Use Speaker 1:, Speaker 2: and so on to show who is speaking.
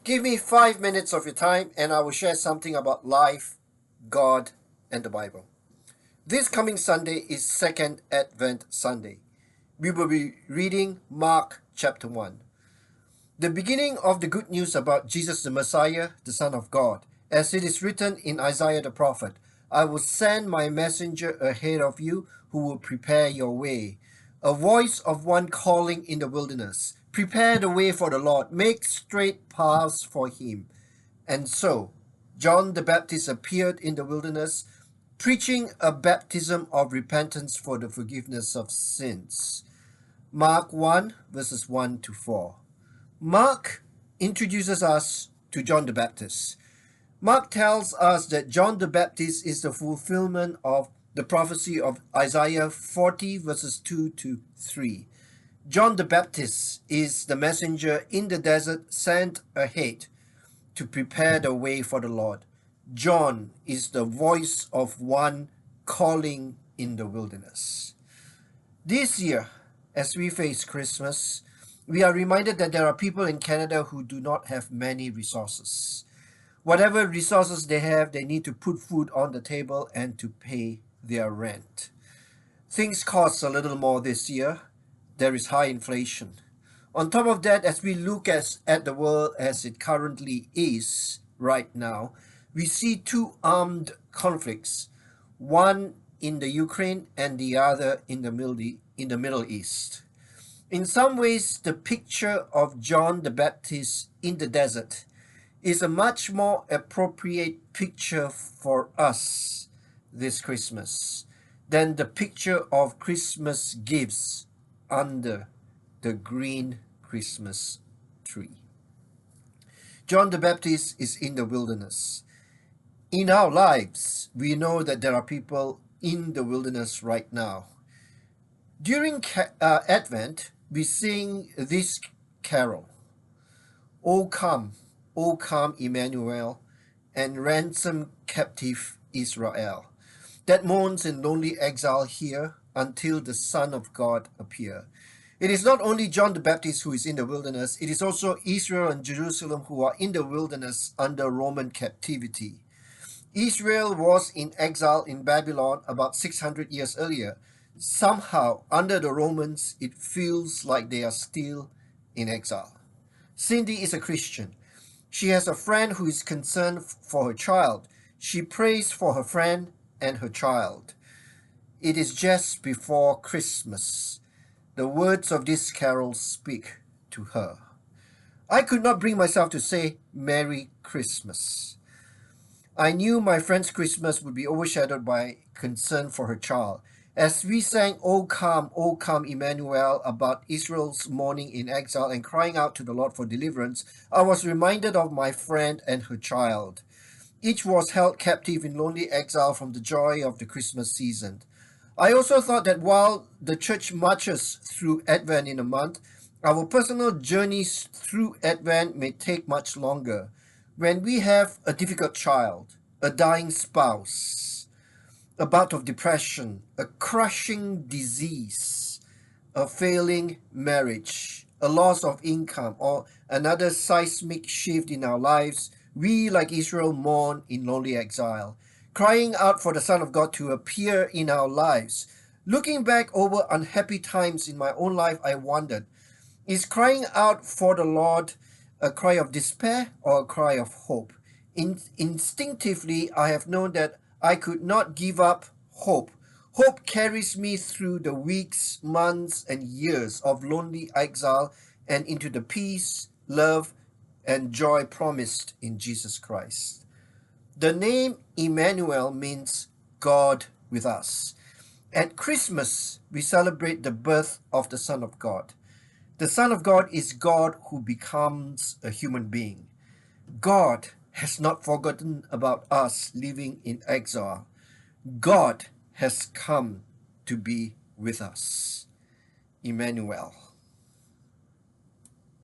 Speaker 1: Give me 5 minutes of your time and I will share something about life, God, and the Bible. This coming Sunday is Second Advent Sunday. We will be reading Mark chapter 1. The beginning of the good news about Jesus the Messiah, the Son of God, as it is written in Isaiah the prophet, I will send my messenger ahead of you who will prepare your way. A voice of one calling in the wilderness, prepare the way for the Lord, make straight paths for him. And so, John the Baptist appeared in the wilderness, preaching a baptism of repentance for the forgiveness of sins. Mark 1 verses 1 to 4. Mark introduces us to John the Baptist. Mark tells us that John the Baptist is the fulfillment of the prophecy of Isaiah 40 verses 2 to 3. John the Baptist is the messenger in the desert sent ahead to prepare the way for the Lord. John is the voice of one calling in the wilderness. This year, as we face Christmas, we are reminded that there are people in Canada who do not have many resources. Whatever resources they have, they need to put food on the table and to pay their rent. Things cost a little more this year. There is high inflation. On top of that, as we look at the world as it currently is right now, we see two armed conflicts, one in the Ukraine and the other in the Middle East. In some ways, the picture of John the Baptist in the desert is a much more appropriate picture for us this Christmas than the picture of Christmas gifts under the green Christmas tree. John the Baptist is in the wilderness. In our lives, we know that there are people in the wilderness right now. During Advent, we sing this carol, O come, Emmanuel, and ransom captive Israel, that mourns in lonely exile here until the Son of God appear. It is not only John the Baptist who is in the wilderness, it is also Israel and Jerusalem who are in the wilderness under Roman captivity. Israel was in exile in Babylon about 600 years earlier. Somehow, under the Romans, it feels like they are still in exile. Cindy is a Christian. She has a friend who is concerned for her child. She prays for her friend and her child. It is just before Christmas. The words of this carol speak to her. I could not bring myself to say Merry Christmas. I knew my friend's Christmas would be overshadowed by concern for her child. As we sang O come, Emmanuel, about Israel's mourning in exile and crying out to the Lord for deliverance, I was reminded of my friend and her child. Each was held captive in lonely exile from the joy of the Christmas season. I also thought that while the church marches through Advent in a month, our personal journeys through Advent may take much longer. When we have a difficult child, a dying spouse, a bout of depression, a crushing disease, a failing marriage, a loss of income, or another seismic shift in our lives, we, like Israel, mourn in lonely exile, crying out for the Son of God to appear in our lives. Looking back over unhappy times in my own life, I wondered, is crying out for the Lord a cry of despair or a cry of hope? Instinctively, I have known that I could not give up hope. Hope carries me through the weeks, months, and years of lonely exile and into the peace, love, and joy promised in Jesus Christ. The name Emmanuel means God with us. At Christmas, we celebrate the birth of the Son of God. The Son of God is God who becomes a human being. God has not forgotten about us living in exile. God has come to be with us. Emmanuel.